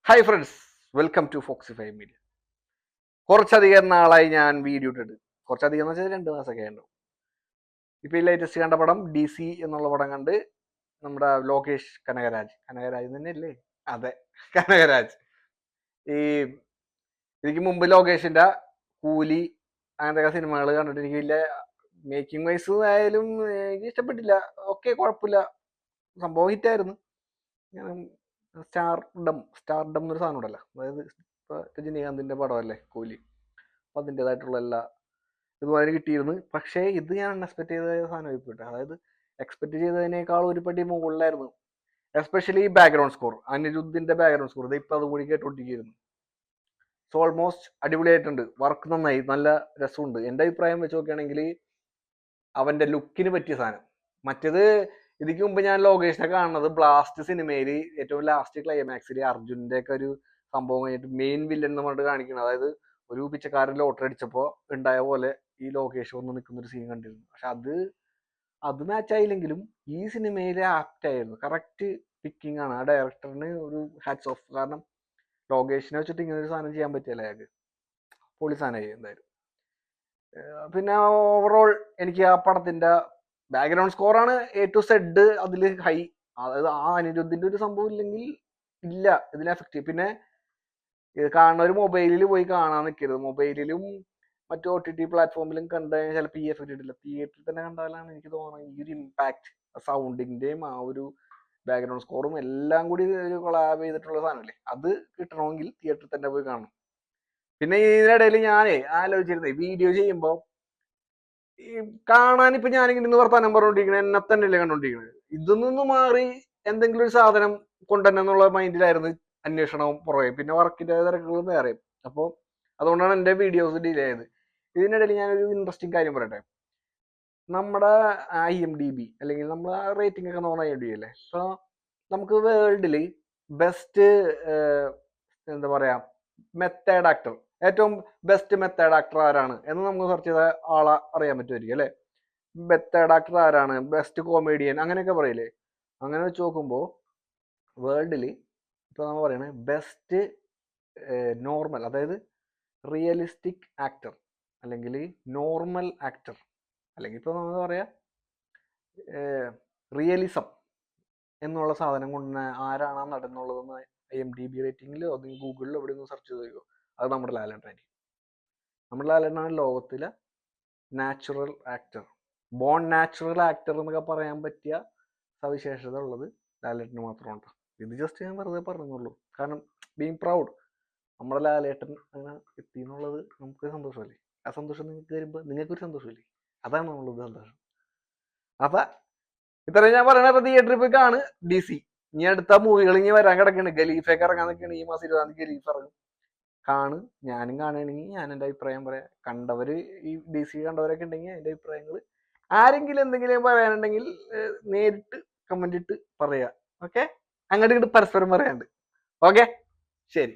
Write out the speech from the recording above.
Hi friends, welcome to Foxify media. കുറച്ചധികം നാളായി ഞാൻ വീഡിയോ ഇട്ടിട്ട്. കുറച്ചധികം എന്ന് വെച്ചാൽ 2 മാസമൊക്കെ ഉണ്ടാവും. ഇപ്പൊ ഈ ലേറ്റസ്റ്റ് കണ്ട പടം DC എന്നുള്ള പടം കണ്ട് നമ്മുടെ ലോകേഷ് കനകരാജ് തന്നെയല്ലേ? അതെ, കനകരാജ്. ഈ ഇതിക്ക് മുമ്പ് ലോകേഷിന്റെ കൂലി അങ്ങനത്തെ സിനിമകൾ കണ്ടിട്ട് എനിക്ക് വലിയ മേക്കിംഗ് വൈസ് ആയാലും എനിക്ക് ഇഷ്ടപ്പെട്ടില്ല. ഓക്കെ, കുഴപ്പമില്ല, സംഭവം ഹിറ്റായിരുന്നു. സ്റ്റാർഡം എന്നൊരു സാധനം ഉണ്ടല്ലോ, അതായത് ഇപ്പൊ രജനീകാന്തിന്റെ പടമല്ലേ കൂലി, അപ്പൊ അതിൻ്റെതായിട്ടുള്ള എല്ലാ ഇതുമാതിരി കിട്ടിയിരുന്നു. പക്ഷേ ഇത് ഞാൻ അൺഎക്സ്പെക്ട് ചെയ്ത സാധനം പോയിട്ട്, അതായത് എക്സ്പെക്ട് ചെയ്തതിനേക്കാൾ ഒരു പടി മുകളിലായിരുന്നു. എസ്പെഷ്യലി ബാക്ക്ഗ്രൗണ്ട് സ്കോർ, അനിരുദ്ധിന്റെ ബാക്ക്ഗ്രൗണ്ട് സ്കോർ, ഇത് ഇപ്പൊ അതുകൂടി കേട്ടോണ്ടിരിക്കുന്നു. സോ ഓൾമോസ്റ്റ് അടിപൊളിയായിട്ടുണ്ട്. വർക്ക് നന്നായി, നല്ല രസമുണ്ട്. എന്റെ അഭിപ്രായം വെച്ച് നോക്കുകയാണെങ്കിൽ അവന്റെ ലുക്കിന് പറ്റിയ സാധനം. മറ്റേത് ഇതിക്ക് മുമ്പ് ഞാൻ ലോകേഷിനെ കാണുന്നത് ബ്ലാസ്റ്റ് സിനിമയിൽ ഏറ്റവും ലാസ്റ്റ് ക്ലൈമാക്സിൽ അർജുന്റെ ഒക്കെ ഒരു സംഭവം കഴിഞ്ഞിട്ട് മെയിൻ വില്ലൻ എന്ന് പറഞ്ഞിട്ട് കാണിക്കുന്നത്, അതായത് ഒരു പിച്ചക്കാരൻ ലോട്ടറി അടിച്ചപ്പോ ഉണ്ടായ പോലെ ഈ ലോകേഷ് വന്ന് നിൽക്കുന്ന ഒരു സീൻ കണ്ടിരുന്നു. പക്ഷെ അത് മാച്ച് ആയില്ലെങ്കിലും ഈ സിനിമയിലെ ആപ്റ്റ് ആയിരുന്നു. കറക്റ്റ് പിക്കിംഗ് ആണ്. ആ ഡയറക്ടറിന് ഒരു ഹാറ്റ്സ് ഓഫ്. കാരണം ലോകേഷിനെ വെച്ചിട്ട് ഇങ്ങനെ ഒരു സാധനം ചെയ്യാൻ പറ്റിയല്ലേ അയാൾക്ക്. പൊളി സാധനമായി എന്തായാലും. പിന്നെ ഓവറോൾ എനിക്ക് ആ പടത്തിന്റെ ബാക്ക്ഗ്രൗണ്ട് സ്കോറാണ് A to Z അതിൽ ഹൈ. അതായത് ആ അനിരുദ്ധിന്റെ ഒരു സംഭവം ഇല്ലെങ്കിൽ ഇല്ല ഇതിനെ എഫക്റ്റ്. പിന്നെ ഇത് കാണുന്ന ഒരു മൊബൈലിൽ പോയി കാണാൻ നിൽക്കരുത്. മൊബൈലിലും മറ്റു OTT പ്ലാറ്റ്ഫോമിലും കണ്ടു കഴിഞ്ഞാൽ ചിലപ്പോൾ ഈ എഫക്റ്റ് ഇട്ടില്ല. തിയേറ്ററിൽ തന്നെ കണ്ടാലാണ് എനിക്ക് തോന്നുന്നത് ഈ ഒരു ഇമ്പാക്ട്, സൗണ്ടിന്റെയും ആ ഒരു ബാക്ക്ഗ്രൗണ്ട് സ്കോറും എല്ലാം കൂടി ഒരു കൊളാബ് ചെയ്തിട്ടുള്ള സാധനമല്ലേ, അത് കിട്ടണമെങ്കിൽ തിയേറ്ററിൽ തന്നെ പോയി കാണണം. പിന്നെ ഇതിനിടയിൽ ഞാനേ ആലോചിച്ചിരുന്നേ, വീഡിയോ ചെയ്യുമ്പോൾ ഈ കാണാൻ ഇപ്പൊ ഞാനിങ്ങനെ ഇന്ന് വർത്താനം പറഞ്ഞോണ്ടിരിക്കണേ എന്നെ തന്നെയല്ലേ കണ്ടോണ്ടിരിക്കണത്. ഇതൊന്നു മാറി എന്തെങ്കിലും ഒരു സാധനം കൊണ്ടുവന്നുള്ള മൈൻഡിലായിരുന്നു അന്വേഷണവും പുറകെ. പിന്നെ വർക്കിന്റെ തിരക്കുകളും വേറെ. അപ്പോൾ അതുകൊണ്ടാണ് എൻ്റെ വീഡിയോസ് ഡിലേ ആയത്. ഇതിനിടയിൽ ഞാനൊരു ഇൻട്രസ്റ്റിംഗ് കാര്യം പറയട്ടെ. നമ്മുടെ IMDb അല്ലെങ്കിൽ നമ്മൾ റേറ്റിംഗ് ഒക്കെ നോക്കുന്ന IMDb അല്ലേ, അപ്പോൾ നമുക്ക് വേൾഡിൽ ബെസ്റ്റ് എന്താ പറയാ മെത്തേഡ് ആക്ടർ, ഏറ്റവും ബെസ്റ്റ് മെത്തേഡ് ആക്ടർ ആരാണ് എന്ന് നമുക്ക് സെർച്ച് ചെയ്ത ആളെ അറിയാൻ പറ്റുമായിരിക്കും അല്ലേ. മെത്തേഡ് ആക്ടർ ആരാണ്, ബെസ്റ്റ് കോമേഡിയൻ, അങ്ങനെയൊക്കെ പറയില്ലേ. അങ്ങനെ വെച്ച് നോക്കുമ്പോൾ വേൾഡിൽ ഇപ്പൊ നമ്മൾ പറയണേ ബെസ്റ്റ് നോർമൽ, അതായത് റിയലിസ്റ്റിക് ആക്ടർ അല്ലെങ്കിൽ നോർമൽ ആക്ടർ, അല്ലെങ്കിൽ ഇപ്പൊ നമ്മൾ പറയാ റിയലിസം എന്നുള്ള സാധനം കൊണ്ട് ആരാണ് ആ നടന്നുള്ളതെന്ന് IMDb റേറ്റിംഗിലോ അല്ലെങ്കിൽ ഗൂഗിളിലോ എവിടെ നിന്ന് സെർച്ച് ചെയ്തോ, അത് നമ്മുടെ ലാലേട്ടനായിരിക്കും. നമ്മുടെ ലാലേട്ടനാണ് ലോകത്തിലെ natural actor. Born natural actor എന്നൊക്കെ പറയാൻ പറ്റിയ സവിശേഷത ഉള്ളത് ലാലേട്ടന് മാത്രമുണ്ട്. ഇത് ജസ്റ്റ് ഞാൻ വെറുതെ പറഞ്ഞുള്ളൂ. കാരണം ബീങ് പ്രൗഡ്, നമ്മുടെ ലാലേട്ടൻ അങ്ങനെ എത്തി എന്നുള്ളത് നമുക്ക് സന്തോഷമല്ലേ. ആ സന്തോഷം നിങ്ങൾക്ക് വരുമ്പോൾ നിങ്ങൾക്കൊരു സന്തോഷമല്ലേ, അതാണ് നമ്മളുടെ സന്തോഷം. അപ്പൊ ഇത്രയും ഞാൻ പറയണ. അപ്പൊ തിയേറ്ററിൽ പോയി കാണ് DC. ഇനി അടുത്ത മൂവികൾ ഇനി വരാൻ കിടക്കാണ്. ഖലീഫയൊക്കെ ഇറങ്ങാൻ നിൽക്കുകയാണ് ഈ മാസം 20 ഖലീഫ് ഇറങ്ങും. കാണ്. ഞാനും കാണുകയാണെങ്കിൽ ഞാൻ എൻ്റെ അഭിപ്രായം പറയാം. കണ്ടവര് ഈ DC കണ്ടവരൊക്കെ ഉണ്ടെങ്കിൽ എൻ്റെ അഭിപ്രായങ്ങൾ ആരെങ്കിലും എന്തെങ്കിലും പറയാനുണ്ടെങ്കിൽ നേരിട്ട് കമന്റ് ഇട്ട് പറയാ. ഓക്കെ, അങ്ങോട്ട് ഇങ്ങോട്ട് പരസ്പരം പറയാണ്ട്. ഓക്കെ, ശരി.